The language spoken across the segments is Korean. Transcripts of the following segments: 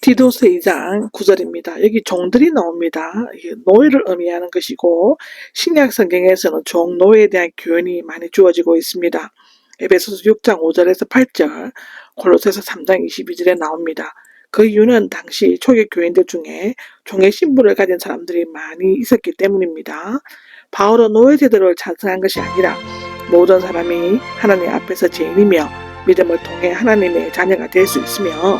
디도서 2장 9절입니다. 여기 종들이 나옵니다. 이게 노예를 의미하는 것이고 신약 성경에서는 종 노예에 대한 교훈이 많이 주어지고 있습니다. 에베소서 6장 5절에서 8절, 골로새서 3장 22절에 나옵니다. 그 이유는 당시 초기 교인들 중에 종의 신분을 가진 사람들이 많이 있었기 때문입니다. 바울은 노예 제도를 찬성한 것이 아니라 모든 사람이 하나님 앞에서 죄인이며 믿음을 통해 하나님의 자녀가 될 수 있으며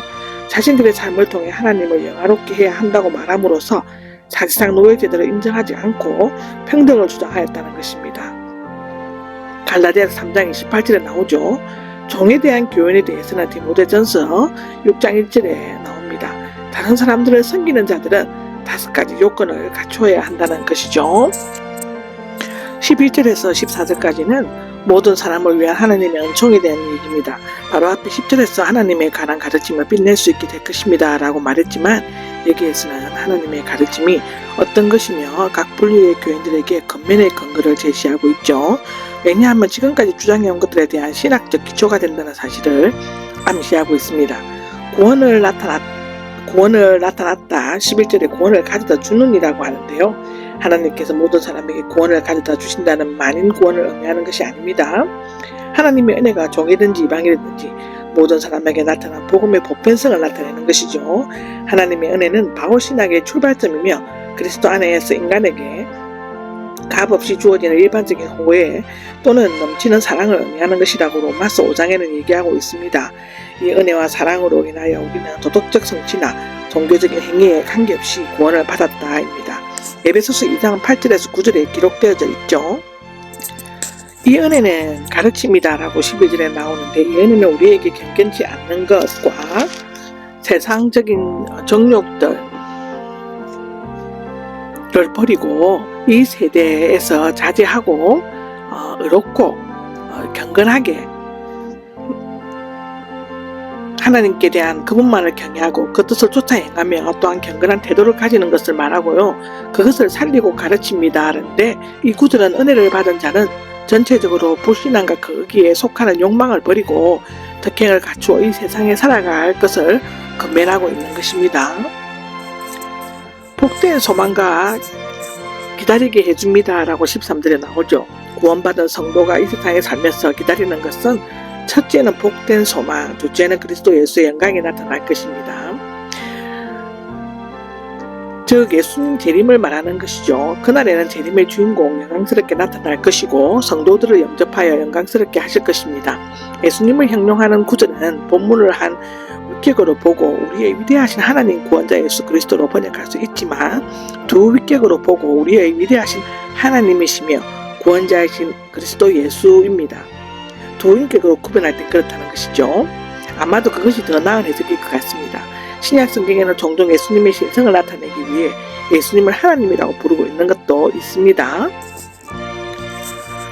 자신들의 삶을 통해 하나님을 영화롭게 해야 한다고 말함으로써 사실상 노예 제도를 인정하지 않고 평등을 주장하였다는 것입니다. 갈라디아서 3장 28절에 나오죠. 종에 대한 교훈에 대해서는 디모데전서 6장 1절에 나옵니다. 다른 사람들을 섬기는 자들은 5가지 요건을 갖추어야 한다는 것이죠. 11절에서 14절까지는 모든 사람을 위한 하나님의 은총에 대한 얘기입니다. 바로 앞에 10절에서 하나님에 관한 가르침을 빛낼 수 있게 될 것입니다 라고 말했지만 여기에서는 하나님의 가르침이 어떤 것이며 각 분류의 교인들에게 근면의 근거를 제시하고 있죠. 왜냐하면 지금까지 주장해온 것들에 대한 신학적 기초가 된다는 사실을 암시하고 있습니다. 구원을 나타났다 11절에 구원을 가져다 주는 이라고 하는데요. 하나님께서 모든 사람에게 구원을 가져다 주신다는 만인 구원을 의미하는 것이 아닙니다. 하나님의 은혜가 종이든지 이방인이든지 모든 사람에게 나타난 복음의 보편성을 나타내는 것이죠. 하나님의 은혜는 바울 신학의 출발점이며 그리스도 안에서 인간에게 값없이 주어지는 일반적인 호혜 또는 넘치는 사랑을 의미하는 것이라고 로마서 5장에는 얘기하고 있습니다. 이 은혜와 사랑으로 인하여 우리는 도덕적 성취나 종교적인 행위에 관계없이 구원을 받았다입니다. 에베소서 2장 8절에서 9절에 기록되어져 있죠. 이 은혜는 가르침이다 라고 11절에 나오는데 이 은혜는 우리에게 경건치 않는 것과 세상적인 정욕들을 버리고 이 세대에서 자제하고 의롭고 경건하게 하나님께 대한 그분만을 경외하고 그 뜻을 쫓아 행하며 또한 경건한 태도를 가지는 것을 말하고요. 그것을 살리고 가르칩니다 하는데 이 구절은 은혜를 받은 자는 전체적으로 불신앙과 거기에 속하는 욕망을 버리고 덕행을 갖추어 이 세상에 살아갈 것을 권면하고 있는 것입니다. 복된 소망과 기다리게 해줍니다 라고 13절에 나오죠. 구원받은 성도가 이 세상에 살면서 기다리는 것은 첫째는 복된 소망, 둘째는 그리스도 예수의 영광이 나타날 것입니다. 즉 예수님 재림을 말하는 것이죠. 그날에는 재림의 주인공 영광스럽게 나타날 것이고 성도들을 영접하여 영광스럽게 하실 것입니다. 예수님을 형용하는 구절은 본문을 한 위격으로 보고 우리의 위대하신 하나님 구원자 예수 그리스도로 번역할 수 있지만 두 위격으로 보고 우리의 위대하신 하나님이시며 구원자이신 그리스도 예수입니다. 두 인격으로 구분할 때 그렇다는 것이죠. 아마도 그것이 더 나은 해석일 것 같습니다. 신약 성경에는 종종 예수님의 신성을 나타내기 위해 예수님을 하나님이라고 부르고 있는 것도 있습니다.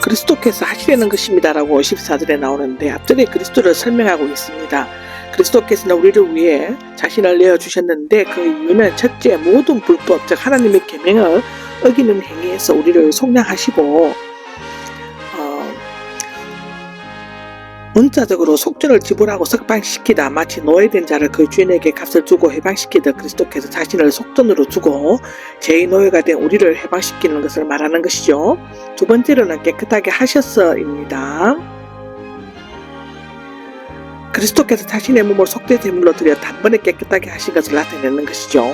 그리스도께서 하시려는 것입니다 라고 14절에 나오는데 앞절에 그리스도를 설명하고 있습니다. 그리스도께서는 우리를 위해 자신을 내어주셨는데 그 이유는 첫째 모든 불법 즉 하나님의 계명을 어기는 행위에서 우리를 속량하시고 문자적으로 속전을 지불하고 석방시키다 마치 노예된 자를 그 주인에게 값을 주고 해방시키듯 그리스도께서 자신을 속전으로 주고 죄의 노예가 된 우리를 해방시키는 것을 말하는 것이죠. 두 번째로는 깨끗하게 하셨어입니다. 그리스도께서 자신의 몸을 속죄 제물로 드려 단번에 깨끗하게 하신 것을 나타내는 것이죠.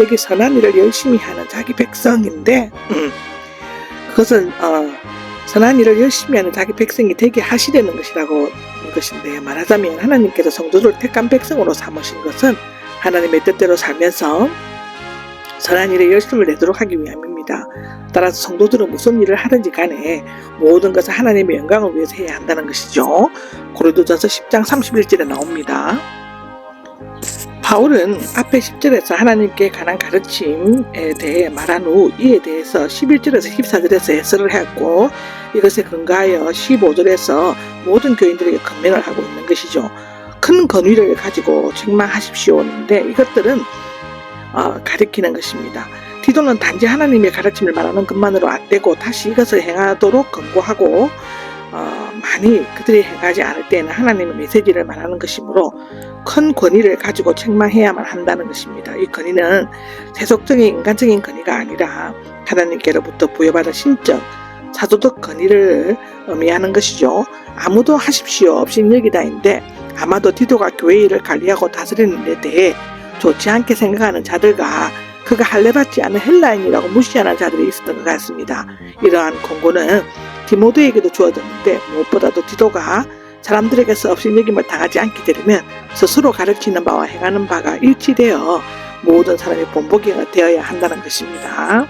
여기 선한 일을 열심히 하는 자기 백성인데 그것은 선한 일을 열심히 하는 자기 백성이 되게 하시려는 것이라고 것인데 말하자면 하나님께서 성도를 택한 백성으로 삼으신 것은 하나님의 뜻대로 살면서 선한 일에 열심을 내도록 하기 위함입니다. 따라서 성도들은 무슨 일을 하든지 간에 모든 것을 하나님의 영광을 위해서 해야 한다는 것이죠. 고린도전서 10장 31절에 나옵니다. 바울은 앞에 10절에서 하나님께 관한 가르침에 대해 말한 후 이에 대해서 11절에서 14절에서 해설을 했고 이것에 근거하여 15절에서 모든 교인들에게 권면을 하고 있는 것이죠. 큰 권위를 가지고 책망하십시오인데 이것들은 가리키는 것입니다. 디도는 단지 하나님의 가르침을 말하는 것만으로 안 되고 다시 이것을 행하도록 권고하고 많이 그들이 행하지 않을 때에는 하나님의 메시지를 말하는 것이므로 큰 권위를 가지고 책망해야만 한다는 것입니다. 이 권위는 세속적인 인간적인 권위가 아니라 하나님께로부터 부여받은 신적 사도적 권위를 의미하는 것이죠. 아무도 하십시오 없인 여기다인데 아마도 디도가 교회 일을 관리하고 다스리는 데 대해 좋지 않게 생각하는 자들과 그가 할례받지 않은 헬라인이라고 무시하는 자들이 있었던 것 같습니다. 이러한 권고는 디모데에게도 주어졌는데 무엇보다도 디도가 사람들에게서 업신여김을 당하지 않게 되려면 스스로 가르치는 바와 행하는 바가 일치되어 모든 사람이 본보기가 되어야 한다는 것입니다.